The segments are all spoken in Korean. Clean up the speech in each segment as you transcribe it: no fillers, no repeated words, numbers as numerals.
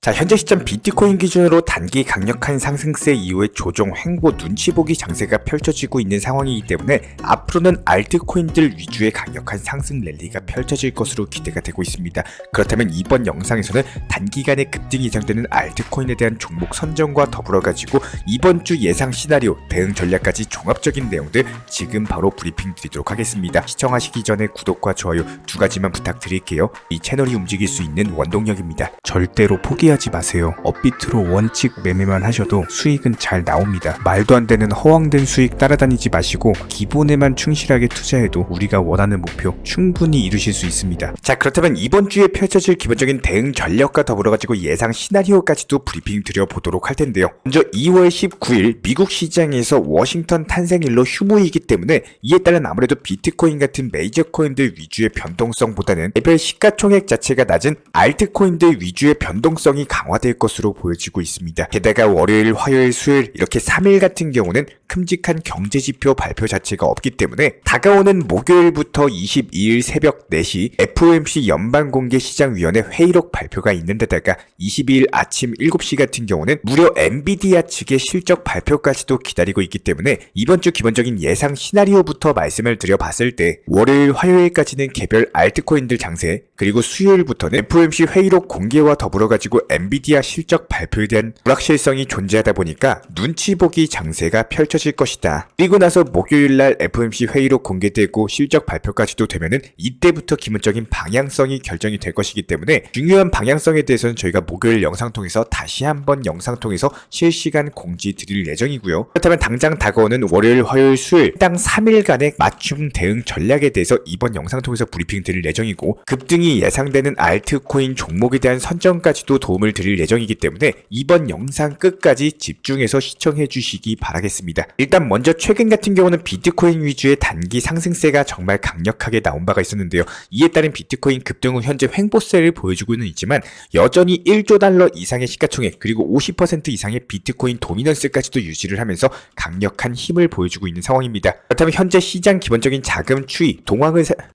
자, 현재 시점 비트코인 기준으로 단기 강력한 상승세 이후에 조정 횡보 눈치 보기 장세가 펼쳐지고 있는 상황이기 때문에 앞으로는 알트코인들 위주의 강력한 상승 랠리가 펼쳐질 것으로 기대가 되고 있습니다. 그렇다면 이번 영상에서는 단기간에 급등이 예상되는 알트코인에 대한 종목 선정과 더불어 가지고 이번 주 예상 시나리오, 대응 전략까지 종합적인 내용들 지금 바로 브리핑 드리도록 하겠습니다. 시청하시기 전에 구독과 좋아요 두 가지만 부탁드릴게요. 이 채널이 움직일 수 있는 원동력입니다. 절대로 포기하지 마세요. 업비트로 원칙 매매만 하셔도 수익은 잘 나옵니다. 말도 안 되는 허황된 수익 따라다니지 마시고 기본에만 충실하게 투자해도 우리가 원하는 목표 충분히 이루실 수 있습니다. 자, 그렇다면 이번 주에 펼쳐질 기본적인 대응 전략과 더불어 가지고 예상 시나리오까지도 브리핑 드려보도록 할 텐데요. 먼저 2월 19일 미국 시장에서 워싱턴 탄생일로 휴무이기 때문에 이에 따른 아무래도 비트코인 같은 메이저 코인들 위주의 변동성보다는 개별 시가총액 자체가 낮은 알트코인들 위주의 변동성이 강화될 것으로 보여지고 있습니다. 게다가 월요일, 화요일, 수요일 이렇게 3일 같은 경우는 큼직한 경제지표 발표 자체가 없기 때문에 다가오는 목요일부터 22일 새벽 4시 FOMC 연방공개시장위원회 회의록 발표가 있는 데다가 22일 아침 7시 같은 경우는 무려 엔비디아 측의 실적 발표까지도 기다리고 있기 때문에 이번 주 기본적인 예상 시나리오부터 말씀을 드려봤을 때 월요일, 화요일까지는 개별 알트코인들 장세, 그리고 수요일부터는 FOMC 회의록 공개와 더불어 가지고 엔비디아 실적 발표에 대한 불확실성이 존재하다 보니까 눈치 보기 장세가 펼쳐질 것이다. 그리고 나서 목요일날 FOMC 회의록 공개되고 실적 발표까지도 되면은 이때부터 기본적인 방향성이 결정이 될 것이기 때문에 중요한 방향성에 대해서는 저희가 목요일 영상 통해서 다시 한번 영상 통해서 실시간 공지 드릴 예정이고요. 그렇다면 당장 다가오는 월요일, 화요일, 수요일 딱 3일간의 맞춤 대응 전략에 대해서 이번 영상 통해서 브리핑 드릴 예정이고 급등이 예상되는 알트코인 종목에 대한 선정까지도 도움을 드릴 예정이기 때문에 이번 영상 끝까지 집중해서 시청해 주시기 바라겠습니다. 일단 먼저 최근 같은 경우는 비트코인 위주의 단기 상승세가 정말 강력하게 나온 바가 있었는데요. 이에 따른 비트코인 급등 후 현재 횡보세를 보여주고는 있지만 여전히 1조 달러 이상의 시가총액 그리고 50% 이상의 비트코인 도미넌스까지도 유지를 하면서 강력한 힘을 보여주고 있는 상황입니다. 그렇다면 현재 시장 기본적인 자금 추이,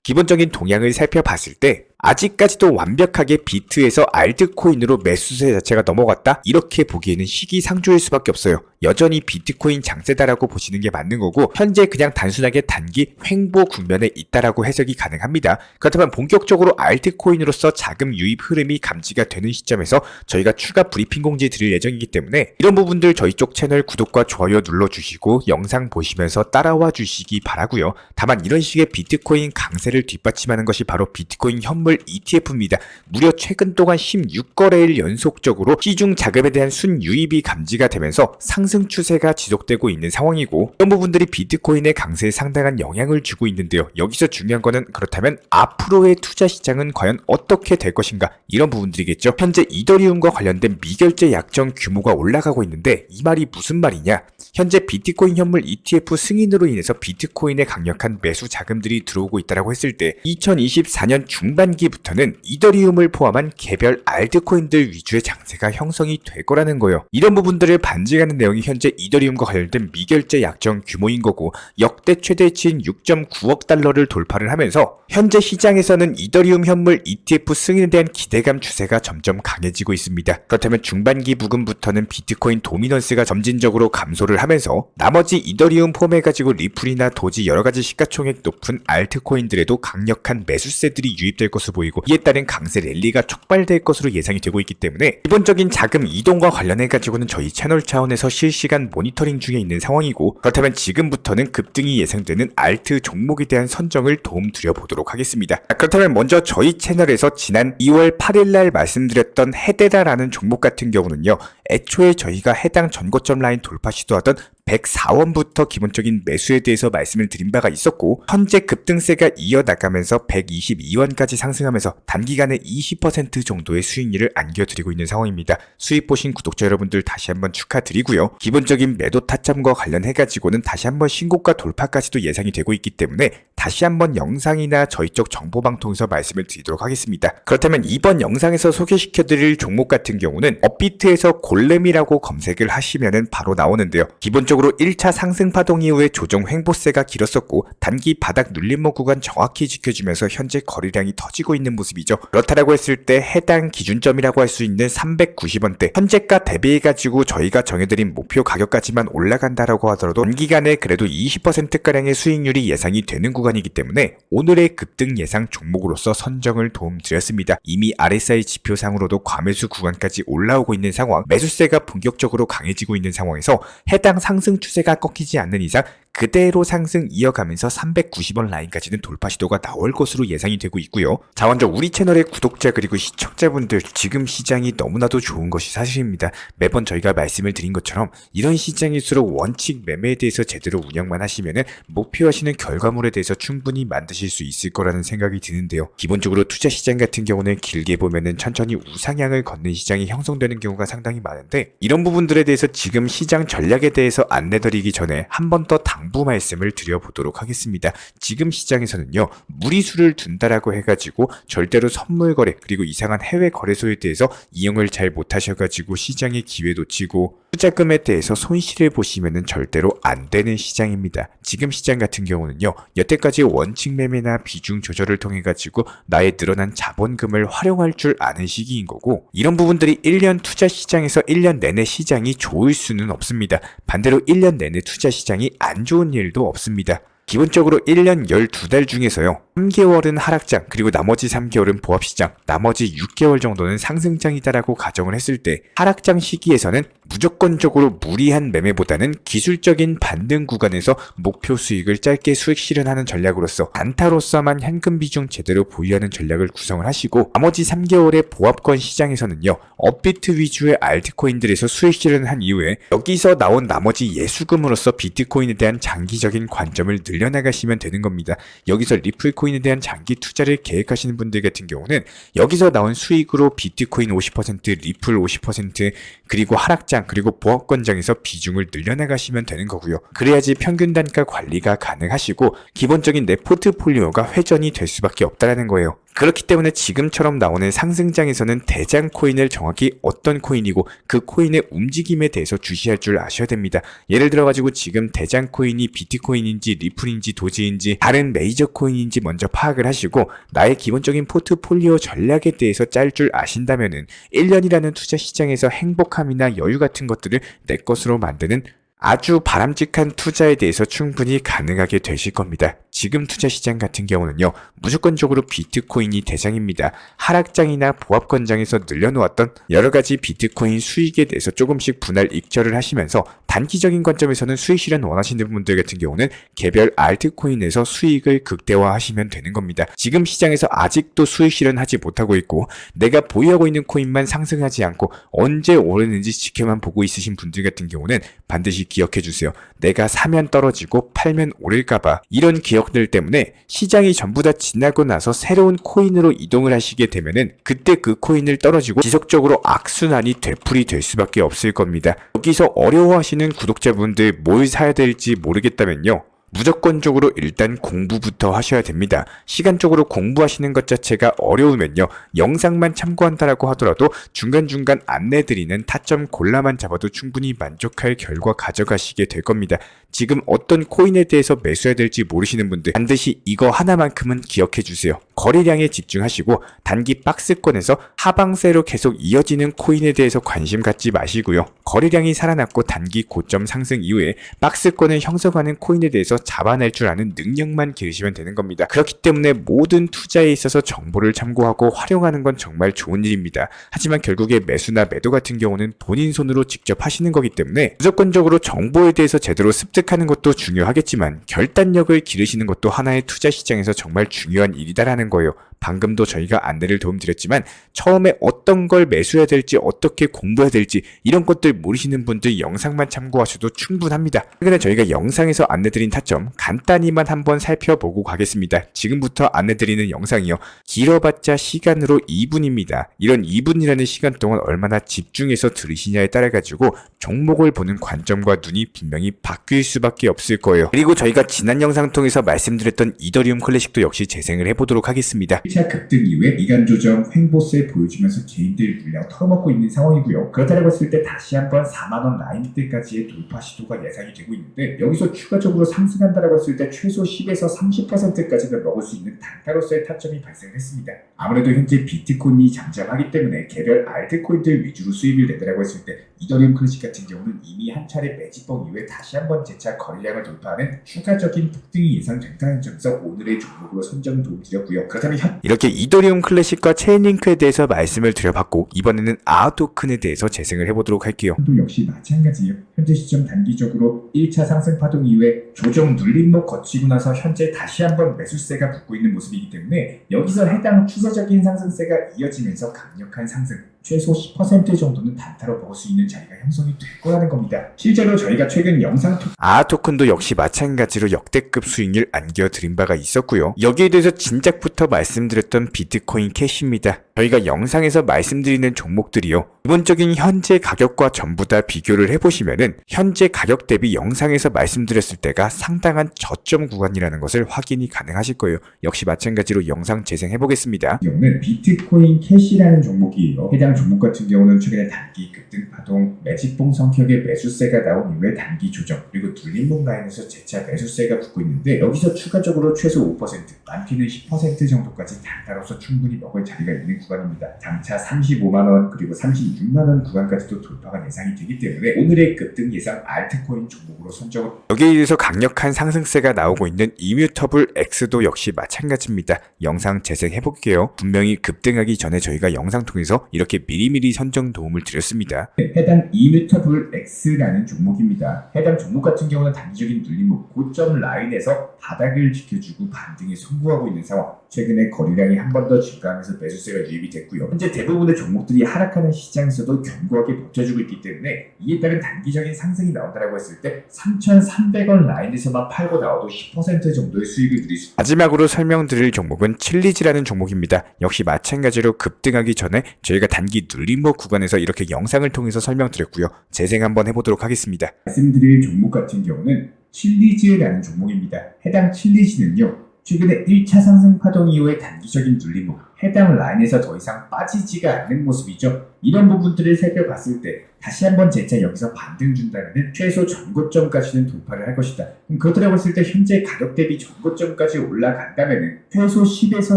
기본적인 동향을 살펴봤을 때 아직까지도 완벽하게 비트에서 알트코인으로 매수세 자체가 넘어갔다? 이렇게 보기에는 시기상조일 수밖에 없어요. 여전히 비트코인 장세다라고 보시는 게 맞는 거고 현재 그냥 단순하게 단기 횡보 국면에 있다라고 해석이 가능합니다. 그렇다면 본격적으로 알트코인으로서 자금 유입 흐름이 감지가 되는 시점에서 저희가 추가 브리핑 공지 드릴 예정이기 때문에 이런 부분들 저희 쪽 채널 구독과 좋아요 눌러주시고 영상 보시면서 따라와 주시기 바라고요. 다만 이런 식의 비트코인 강세를 뒷받침하는 것이 바로 비트코인 현물 ETF입니다. 무려 최근 동안 16거래일 연속적으로 시중 자금에 대한 순유입이 감지가 되면서 상승 추세가 지속되고 있는 상황이고 이런 부분들이 비트코인의 강세에 상당한 영향을 주고 있는데요. 여기서 중요한 거는 그렇다면 앞으로의 투자 시장은 과연 어떻게 될 것인가 이런 부분들이겠죠. 현재 이더리움과 관련된 미결제 약정 규모가 올라가고 있는데 이 말이 무슨 말이냐? 현재 비트코인 현물 ETF 승인으로 인해서 비트코인의 강력한 매수 자금들이 들어오고 있다고 했을 때 2024년 중반기부터는 이더리움을 포함한 개별 알트코인들 위주의 장세가 형성이 될 거라는 거예요. 이런 부분들을 반증하는 내용이 현재 이더리움과 관련된 미결제 약정 규모인 거고 역대 최대치인 6.9억 달러를 돌파를 하면서 현재 시장에서는 이더리움 현물 ETF 승인에 대한 기대감 추세가 점점 강해지고 있습니다. 그렇다면 중반기 부근부터는 비트코인 도미넌스가 점진적으로 감소를 하면서 나머지 이더리움 포함해가지고 리플이나 도지 여러가지 시가총액 높은 알트코인들에도 강력한 매수세들이 유입될 것으로 보이고 이에 따른 강세 랠리가 촉발될 것으로 예상이 되고 있기 때문에 기본적인 자금 이동과 관련해가지고는 저희 채널 차원에서 실시간 모니터링 중에 있는 상황이고 그렇다면 지금부터는 급등이 예상되는 알트 종목에 대한 선정을 도움 드려보도록 하겠습니다. 그렇다면 먼저 저희 채널에서 지난 2월 8일날 말씀드렸던 헤데라라는 종목 같은 경우는요. 애초에 저희가 해당 전고점 라인 돌파 시도하던 104원부터 기본적인 매수에 대해서 말씀을 드린 바가 있었고 현재 급등세가 이어나가면서 122원까지 상승하면서 단기간에 20% 정도의 수익률을 안겨드리고 있는 상황입니다. 수익 보신 구독자 여러분들 다시 한번 축하드리고요. 기본적인 매도 타점과 관련해가지고는 다시 한번 신고가 돌파까지도 예상이 되고 있기 때문에 다시 한번 영상이나 저희 쪽 정보방통에서 말씀을 드리도록 하겠습니다. 그렇다면 이번 영상에서 소개시켜드릴 종목 같은 경우는 업비트에서 골렘이라고 검색을 하시면은 바로 나오는데요. 기본적으로 기본적으로 1차 상승 파동 이후에 조정 횡보세가 길었었고 단기 바닥 눌림목 구간 정확히 지켜주면서 현재 거래량이 터지고 있는 모습이죠. 그렇다라고 했을 때 해당 기준점이라고 할 수 있는 390원대 현재가 대비해가지고 저희가 정해드린 목표 가격까지만 올라간다라고 하더라도 단기간에 그래도 20%가량의 수익률이 예상이 되는 구간이기 때문에 오늘의 급등 예상 종목으로서 선정을 도움드렸습니다. 이미 RSI 지표상으로도 과매수 구간까지 올라오고 있는 상황, 매수세가 본격적으로 강해지고 있는 상황에서 해당 상승 추세가 꺾이지 않는 이상 그대로 상승 이어가면서 390원 라인까지는 돌파 시도가 나올 것으로 예상이 되고 있고요. 자, 먼저 우리 채널의 구독자 그리고 시청자분들, 지금 시장이 너무나도 좋은 것이 사실입니다. 매번 저희가 말씀을 드린 것처럼 이런 시장일수록 원칙 매매에 대해서 제대로 운영만 하시면은 목표하시는 결과물에 대해서 충분히 만드실 수 있을 거라는 생각이 드는데요. 기본적으로 투자 시장 같은 경우는 길게 보면은 천천히 우상향을 걷는 시장이 형성되는 경우가 상당히 많은데, 이런 부분들에 대해서 지금 시장 전략에 대해서 안내드리기 전에 한 번 더 당부 말씀을 드려보도록 하겠습니다. 지금 시장에서는요, 무리수를 둔다라고 해가지고 절대로 선물 거래 그리고 이상한 해외 거래소에 대해서 이용을 잘 못하셔가지고 시장의 기회 놓치고 투자금에 대해서 손실을 보시면은 절대로 안 되는 시장입니다. 지금 시장 같은 경우는요, 여태까지 원칙 매매나 비중 조절을 통해 가지고 나의 늘어난 자본금을 활용할 줄 아는 시기인 거고, 이런 부분들이 1년 투자 시장에서 1년 내내 시장이 좋을 수는 없습니다. 반대로 1년 내내 투자 시장이 안 좋은 일도 없습니다. 기본적으로 1년 12달 중에서요, 3개월은 하락장, 그리고 나머지 3개월은 보합시장, 나머지 6개월 정도는 상승장이다라고 가정을 했을 때, 하락장 시기에서는 무조건적으로 무리한 매매보다는 기술적인 반등 구간에서 목표 수익을 짧게 수익 실현하는 전략으로서 단타로서만 현금 비중 제대로 보유하는 전략을 구성을 하시고, 나머지 3개월의 보합권 시장에서는요, 업비트 위주의 알트코인들에서 수익 실현을 한 이후에 여기서 나온 나머지 예수금으로서 비트코인에 대한 장기적인 관점을 늘려나가시면 되는 겁니다. 여기서 리플 코인에 대한 장기 투자를 계획하시는 분들 같은 경우는 여기서 나온 수익으로 비트코인 50%, 리플 50%, 그리고 하락장, 그리고 보합권장에서 비중을 늘려나가시면 되는 거고요. 그래야지 평균 단가 관리가 가능하시고 기본적인 내 포트폴리오가 회전이 될 수밖에 없다는 거예요. 그렇기 때문에 지금처럼 나오는 상승장에서는 대장 코인을 정확히 어떤 코인이고 그 코인의 움직임에 대해서 주시할 줄 아셔야 됩니다. 예를 들어가지고 지금 대장 코인이 비트코인인지 리플인지 도지인지 다른 메이저 코인인지 먼저 파악을 하시고 나의 기본적인 포트폴리오 전략에 대해서 짤 줄 아신다면은 1년이라는 투자 시장에서 행복함이나 여유 같은 것들을 내 것으로 만드는 아주 바람직한 투자에 대해서 충분히 가능하게 되실 겁니다. 지금 투자 시장 같은 경우는요, 무조건적으로 비트코인이 대장입니다. 하락장이나 보합권장에서 늘려놓았던 여러가지 비트코인 수익에 대해서 조금씩 분할 익절을 하시면서 단기적인 관점에서는 수익 실현 원하시는 분들 같은 경우는 개별 알트코인에서 수익을 극대화하시면 되는 겁니다. 지금 시장에서 아직도 수익 실현하지 못하고 있고 내가 보유하고 있는 코인만 상승하지 않고 언제 오르는지 지켜만 보고 있으신 분들 같은 경우는 반드시 기억해주세요. 내가 사면 떨어지고 팔면 오를까봐 이런 기억들 때문에 시장이 전부 다 지나고 나서 새로운 코인으로 이동을 하시게 되면은 그때 그 코인을 떨어지고 지속적으로 악순환이 되풀이 될 수밖에 없을 겁니다. 여기서 어려워하시는 구독자분들 뭘 사야 될지 모르겠다면요, 무조건적으로 일단 공부부터 하셔야 됩니다. 시간적으로 공부하시는 것 자체가 어려우면요, 영상만 참고한다라고 하더라도 중간중간 안내드리는 타점 골라만 잡아도 충분히 만족할 결과 가져가시게 될 겁니다. 지금 어떤 코인에 대해서 매수해야 될지 모르시는 분들 반드시 이거 하나만큼은 기억해주세요. 거래량에 집중하시고 단기 박스권에서 하방세로 계속 이어지는 코인에 대해서 관심 갖지 마시고요. 거래량이 살아났고 단기 고점 상승 이후에 박스권을 형성하는 코인에 대해서 잡아낼 줄 아는 능력만 기르시면 되는 겁니다. 그렇기 때문에 모든 투자에 있어서 정보를 참고하고 활용하는 건 정말 좋은 일입니다. 하지만 결국에 매수나 매도 같은 경우는 본인 손으로 직접 하시는 거기 때문에 무조건적으로 정보에 대해서 제대로 습득하는 것도 중요하겠지만 결단력을 기르시는 것도 하나의 투자 시장에서 정말 중요한 일이다라는 거예요. 방금도 저희가 안내를 도움드렸지만 처음에 어떤 걸 매수해야 될지 어떻게 공부해야 될지 이런 것들 모르시는 분들 영상만 참고하셔도 충분합니다. 최근에 저희가 영상에서 안내드린 타점 간단히만 한번 살펴보고 가겠습니다. 지금부터 안내드리는 영상이요, 길어봤자 시간으로 2분입니다. 이런 2분이라는 시간 동안 얼마나 집중해서 들으시냐에 따라 가지고 종목을 보는 관점과 눈이 분명히 바뀔 수밖에 없을 거예요. 그리고 저희가 지난 영상 통해서 말씀드렸던 이더리움 클래식도 역시 재생을 해보도록 하겠습니다. 1차 급등 이후에 이간 조정 횡보세 보여주면서 개인들 물량 털어먹고 있는 상황이고요. 그렇다고 했을 때 다시 한번 4만원 라인대까지의 돌파 시도가 예상이 되고 있는데, 여기서 추가적으로 상승한다고 했을 때 최소 10에서 30%까지는 먹을 수 있는 단타로서의 타점이 발생했습니다. 아무래도 현재 비트코인이 잠잠하기 때문에 개별 알트코인들 위주로 수익을 내더라고 했을 때 이더리움 클래식 같은 경우는 이미 한 차례 매집봉 이후에 다시 한번 재차 거래량을 돌파하는 추가적인 폭등이 예상된다는 점에서 오늘의 종목으로 선정 도움드렸고요. 그렇다면 이렇게 이더리움 클래식과 체인링크에 대해서 말씀을 드려봤고, 이번에는 아토큰에 대해서 재생을 해보도록 할게요. 또 역시 마찬가지예요. 현재 시점 단기적으로 1차 상승 파동 이후에 조정 눌림목 거치고 나서 현재 다시 한번 매수세가 붙고 있는 모습이기 때문에 여기서 해당 추세적인 상승세가 이어지면서 강력한 상승, 최소 10% 정도는 단타로 먹을 수 있는 자리가 형성이 될 거라는 겁니다. 실제로 저희가 최근 영상 아토큰도 역시 마찬가지로 역대급 수익률 안겨드린 바가 있었고요. 여기에 대해서 진작부터 말씀드렸던 비트코인 캐시입니다. 저희가 영상에서 말씀드리는 종목들이요, 기본적인 현재 가격과 전부 다 비교를 해보시면은 현재 가격 대비 영상에서 말씀드렸을 때가 상당한 저점 구간이라는 것을 확인이 가능하실 거예요. 역시 마찬가지로 영상 재생해보겠습니다. 이거는 비트코인 캐시라는 종목이에요. 해당 종목 같은 경우는 최근에 단기 급등 파동, 매집봉 성격의 매수세가 나온 이후에 단기 조정, 그리고 눌림목 라인에서 재차 매수세가 붙고 있는데, 여기서 추가적으로 최소 5%, 많게는 10% 정도까지 단타로서 충분히 먹을 자리가 있는 구간입니다. 장차 35만원 그리고 36만원 구간까지도 돌파가 예상이 되기 때문에 오늘의 급등 예상 알트코인 종목으로 선정을. 여기에 대해서 강력한 상승세가 나오고 있는 이뮤터블 X도 역시 마찬가지입니다. 영상 재생해볼게요. 분명히 급등하기 전에 저희가 영상 통해서 이렇게 미리미리 선정 도움을 드렸습니다. 해당 이뮤터블 X라는 종목입니다. 해당 종목 같은 경우는 단기적인 눌림목 고점 라인에서 바닥을 지켜주고 반등에 성공하고 있는 상황. 최근에 거래량이 한 번 더 증가하면서 매수세가 유입이 됐고요. 현재 대부분의 종목들이 하락하는 시장에서도 견고하게 버텨주고 있기 때문에 이에 따른 단기적인 상승이 나온다고 했을 때 3,300원 라인에서만 팔고 나와도 10% 정도의 수익을 누릴 수 있습니다. 마지막으로 설명드릴 종목은 칠리즈라는 종목입니다. 역시 마찬가지로 급등하기 전에 저희가 단기 눌림목 구간에서 이렇게 영상을 통해서 설명드렸고요. 재생 한번 해보도록 하겠습니다. 말씀드릴 종목 같은 경우는 칠리즈라는 종목입니다. 해당 칠리즈는요, 최근에 1차 상승 파동 이후에 단기적인 눌림목, 해당 라인에서 더 이상 빠지지가 않는 모습이죠. 이런 부분들을 살펴봤을 때 다시 한번 재차 여기서 반등 준다면 최소 전고점까지는 돌파를 할 것이다. 그렇다고 했을 때 현재 가격 대비 전고점까지 올라간다면 최소 10에서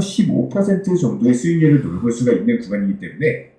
15% 정도의 수익률을 노려볼 수가 있는 구간이기 때문에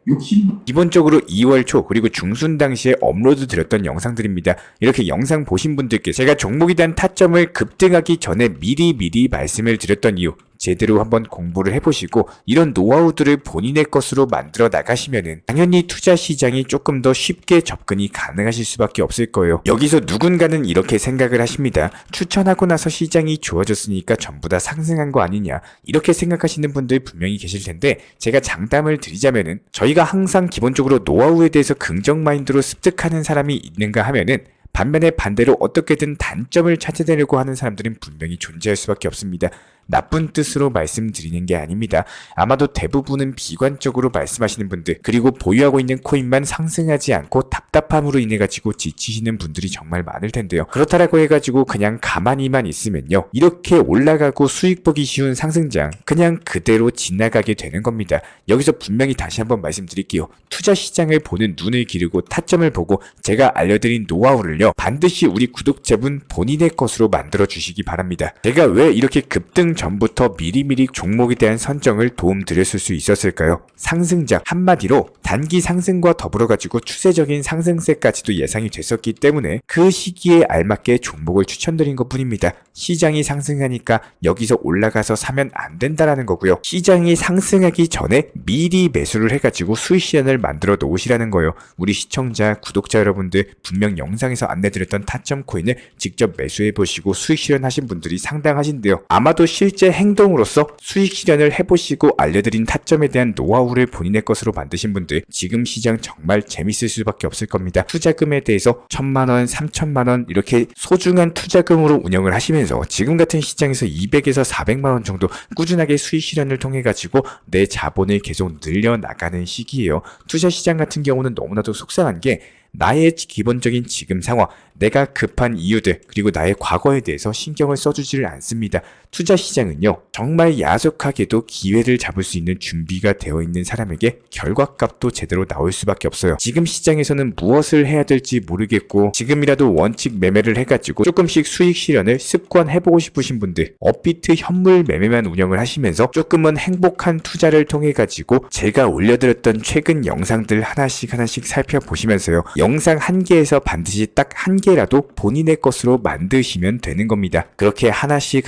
기본적으로 2월 초 그리고 중순 당시에 업로드 드렸던 영상들입니다. 이렇게 영상 보신 분들께 제가 종목에 대한 타점을 급등하기 전에 미리 말씀을 드렸던 이유, 제대로 한번 공부를 해보시고 이런 노하우들을 본인의 것으로 만들어 나가시면은 당연히 투자 시장이 조금 더 쉽게 접근이 가능하실 수밖에 없을 거예요. 여기서 누군가는 이렇게 생각을 하십니다. 추천하고 나서 시장이 좋아졌으니까 전부 다 상승한 거 아니냐, 이렇게 생각하시는 분들 분명히 계실 텐데, 제가 장담을 드리자면은 저희가 항상 기본적으로 노하우에 대해서 긍정 마인드로 습득하는 사람이 있는가 하면은 반면에 반대로 어떻게든 단점을 찾아내려고 하는 사람들은 분명히 존재할 수밖에 없습니다. 나쁜 뜻으로 말씀드리는 게 아닙니다. 아마도 대부분은 비관적으로 말씀하시는 분들, 그리고 보유하고 있는 코인만 상승하지 않고 답답함으로 인해 가지고 지치시는 분들이 정말 많을 텐데요. 그렇다라고 해가지고 그냥 가만히만 있으면요, 이렇게 올라가고 수익 보기 쉬운 상승장 그냥 그대로 지나가게 되는 겁니다. 여기서 분명히 다시 한번 말씀드릴게요. 투자 시장을 보는 눈을 기르고 타점을 보고 제가 알려드린 노하우를요, 반드시 우리 구독자분 본인의 것으로 만들어 주시기 바랍니다. 제가 왜 이렇게 급등 전부터 미리미리 종목에 대한 선정을 도움드렸을 수 있었을까요? 상승장, 한마디로 단기 상승과 더불어 가지고 추세적인 상승세까지도 예상이 됐었기 때문에 그 시기에 알맞게 종목을 추천드린 것 뿐입니다. 시장이 상승하니까 여기서 올라가서 사면 안 된다라는 거고요. 시장이 상승하기 전에 미리 매수를 해가지고 수익 실현을 만들어 놓으시라는 거예요. 우리 시청자, 구독자 여러분들 분명 영상에서 안내드렸던 타점 코인을 직접 매수해보시고 수익 실현하신 분들이 상당하신데요. 아마도 실제 행동으로서 수익 실현을 해보시고 알려드린 타점에 대한 노하우를 본인의 것으로 만드신 분들 지금 시장 정말 재밌을 수밖에 없을 겁니다. 투자금에 대해서 1,000만원, 3,000만원 이렇게 소중한 투자금으로 운영을 하시면서 지금 같은 시장에서 200에서 400만원 정도 꾸준하게 수익 실현을 통해 가지고 내 자본을 계속 늘려나가는 시기예요. 투자 시장 같은 경우는 너무나도 속상한 게 나의 기본적인 지금 상황, 내가 급한 이유들, 그리고 나의 과거에 대해서 신경을 써주지를 않습니다. 투자 시장은요, 정말 야속하게도 기회를 잡을 수 있는 준비가 되어 있는 사람에게 결과값도 제대로 나올 수밖에 없어요. 지금 시장에서는 무엇을 해야 될지 모르겠고 지금이라도 원칙 매매를 해가지고 조금씩 수익 실현을 습관해보고 싶으신 분들, 업비트 현물 매매만 운영을 하시면서 조금은 행복한 투자를 통해가지고 제가 올려드렸던 최근 영상들 하나씩 살펴보시면서요, 영상 한 개에서 반드시 딱 한 개라도 본인의 것으로 만드시면 되는 겁니다. 그렇게 하나씩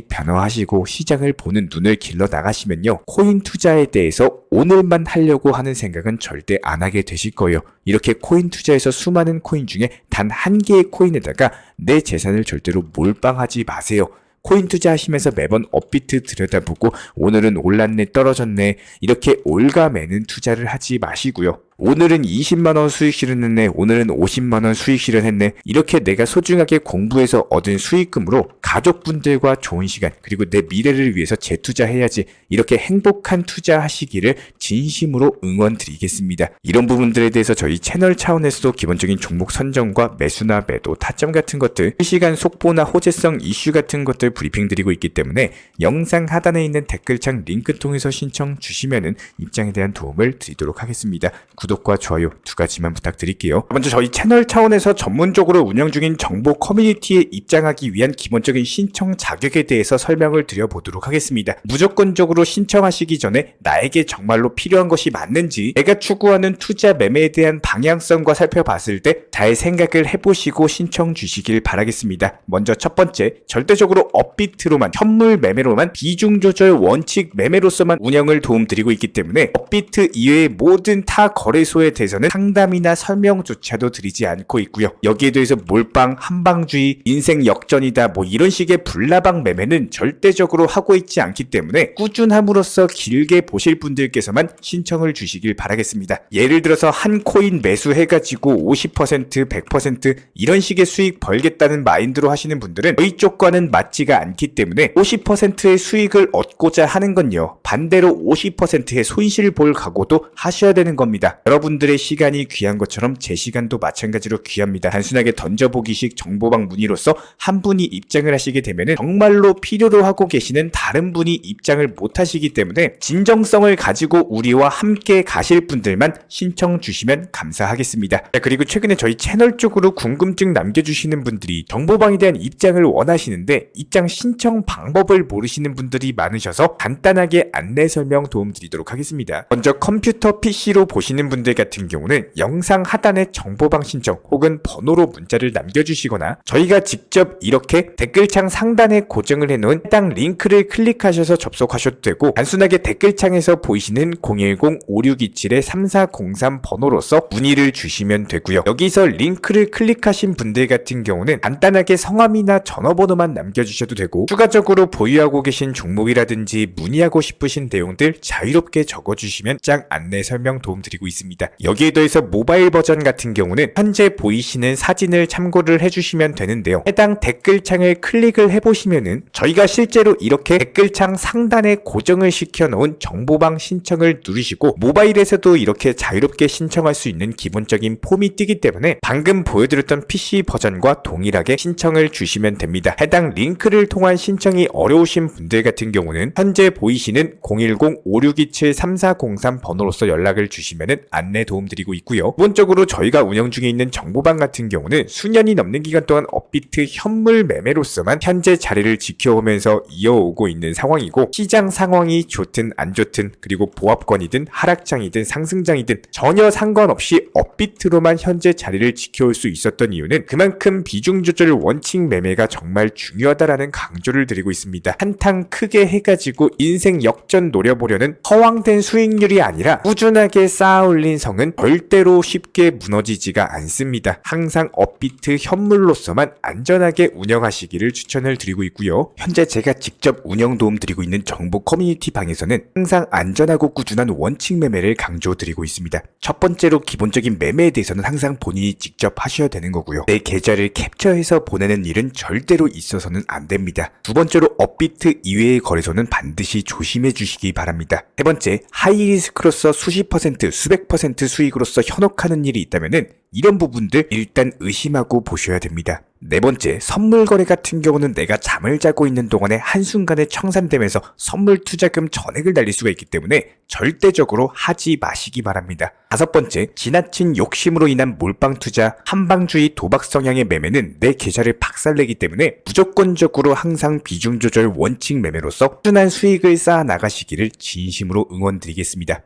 변화하시고 시장을 보는 눈을 길러 나가시면요, 코인 투자에 대해서 오늘만 하려고 하는 생각은 절대 안 하게 되실 거예요. 이렇게 코인 투자에서 수많은 코인 중에 단 한 개의 코인에다가 내 재산을 절대로 몰빵하지 마세요. 코인 투자하시면서 매번 업비트 들여다보고 오늘은 올랐네 떨어졌네 이렇게 올가매는 투자를 하지 마시고요. 오늘은 20만원 수익 실현했네, 오늘은 50만원 수익 실현했네, 이렇게 내가 소중하게 공부해서 얻은 수익금으로 가족분들과 좋은 시간, 그리고 내 미래를 위해서 재투자해야지, 이렇게 행복한 투자하시기를 진심으로 응원드리겠습니다. 이런 부분들에 대해서 저희 채널 차원에서도 기본적인 종목 선정과 매수나 매도, 타점 같은 것들, 실시간 속보나 호재성 이슈 같은 것들 브리핑 드리고 있기 때문에 영상 하단에 있는 댓글창 링크 통해서 신청 주시면은 입장에 대한 도움을 드리도록 하겠습니다. 구독과 좋아요 두 가지만 부탁드릴게요. 먼저 저희 채널 차원에서 전문적으로 운영 중인 정보 커뮤니티에 입장하기 위한 기본적인 신청 자격에 대해서 설명을 드려보도록 하겠습니다. 무조건적으로 신청하시기 전에 나에게 정말로 필요한 것이 맞는지, 내가 추구하는 투자 매매에 대한 방향성과 살펴봤을 때 잘 생각을 해보시고 신청 주시길 바라겠습니다. 먼저 첫 번째, 절대적으로 업비트로만, 현물 매매로만, 비중 조절 원칙 매매로서만 운영을 도움드리고 있기 때문에 업비트 이외의 모든 타 거래소에 대해서는 상담이나 설명조차도 드리지 않고 있고요. 여기에 대해서 몰빵, 한방주의, 인생 역전이다 뭐 이런 식의 불나방 매매는 절대적으로 하고 있지 않기 때문에 꾸준함으로써 길게 보실 분들께서만 신청을 주시길 바라겠습니다. 예를 들어서 한 코인 매수해가지고 50%, 100% 이런 식의 수익 벌겠다는 마인드로 하시는 분들은 저희 쪽과는 맞지가 않기 때문에 50%의 수익을 얻고자 하는 건요, 반대로 50%의 손실을 볼 각오도 하셔야 되는 겁니다. 여러분들의 시간이 귀한 것처럼 제 시간도 마찬가지로 귀합니다. 단순하게 던져보기식 정보방 문의로서 한 분이 입장을 하시게 되면 정말로 필요로 하고 계시는 다른 분이 입장을 못 하시기 때문에 진정성을 가지고 우리와 함께 가실 분들만 신청 주시면 감사하겠습니다. 자, 그리고 최근에 저희 채널 쪽으로 궁금증 남겨주시는 분들이 정보방에 대한 입장을 원하시는데 입장 신청 방법을 모르시는 분들이 많으셔서 간단하게 안내 설명 도움드리도록 하겠습니다. 먼저 컴퓨터 PC로 보시는 분들 같은 경우는 영상 하단에 정보방 신청 혹은 번호로 문자를 남겨주시거나 저희가 직접 이렇게 댓글창 상단에 고정을 해놓은 해당 링크를 클릭하셔서 접속하셔도 되고, 단순하게 댓글창에서 보이시는 010-5627-3403 번호로서 문의를 주시면 되고요. 여기서 링크를 클릭하신 분들 같은 경우는 간단하게 성함이나 전화번호만 남겨주셔도 되고, 추가적으로 보유하고 계신 종목이라든지 문의하고 싶으신 내용들 자유롭게 적어주시면 짱 안내 설명 도움드리고 있습니다. 여기에 더해서 모바일 버전 같은 경우는 현재 보이시는 사진을 참고를 해주시면 되는데요. 해당 댓글창을 클릭을 해보시면은 저희가 실제로 이렇게 댓글창 상단에 고정을 시켜놓은 정보방 신청을 누르시고 모바일에서도 이렇게 자유롭게 신청할 수 있는 기본적인 폼이 뜨기 때문에 방금 보여드렸던 PC 버전과 동일하게 신청을 주시면 됩니다. 해당 링크를 통한 신청이 어려우신 분들 같은 경우는 현재 보이시는 010-5627-3403 번호로서 연락을 주시면 안내 도움드리고 있고요. 기본적으로 저희가 운영 중에 있는 정보방 같은 경우는 수년이 넘는 기간 동안 업비트 현물 매매로서만 현재 자리를 지켜오면서 이어오고 있는 상황이고, 시장 상황이 좋든 안 좋든, 그리고 보합권이든 하락장이든 상승장이든 전혀 상관없이 업비트로만 현재 자리를 지켜올 수 있었던 이유는 그만큼 비중 조절 원칙 매매가 정말 중요하다라는 강조를 드리고 있습니다. 한탕 크게 해가지고 인생 역전 노려보려는 허황된 수익률이 아니라 꾸준하게 쌓아올린 성은 절대로 쉽게 무너지지가 않습니다. 항상 업비트 현물로서만 안전하게 운영하시기를 추천을 드리고 있고요. 현재 제가 직접 운영 도움 드리고 있는 정보 커뮤니티 방에서는 항상 안전하고 꾸준한 원칙 매매를 강조드리고 있습니다. 첫 번째로 기본적인 매매에 대해서는 항상 본인이 직접 하셔야 되는 거고요. 내 계좌를 캡처해서 보내는 일은 절대로 있어서는 안 됩니다. 두 번째로 업비트 이외의 거래소는 반드시 조심해 주시기 바랍니다. 세 번째, 하이리스크로서 수십 퍼센트, 수백 300% 수익으로서 현혹하는 일이 있다면은 이런 부분들 일단 의심하고 보셔야 됩니다. 네 번째, 선물 거래 같은 경우는 내가 잠을 자고 있는 동안에 한순간에 청산되면서 선물 투자금 전액을 날릴 수가 있기 때문에 절대적으로 하지 마시기 바랍니다. 다섯 번째, 지나친 욕심으로 인한 몰빵 투자, 한방주의 도박 성향의 매매는 내 계좌를 박살내기 때문에 무조건적으로 항상 비중 조절 원칙 매매로서 꾸준한 수익을 쌓아 나가시기를 진심으로 응원드리겠습니다.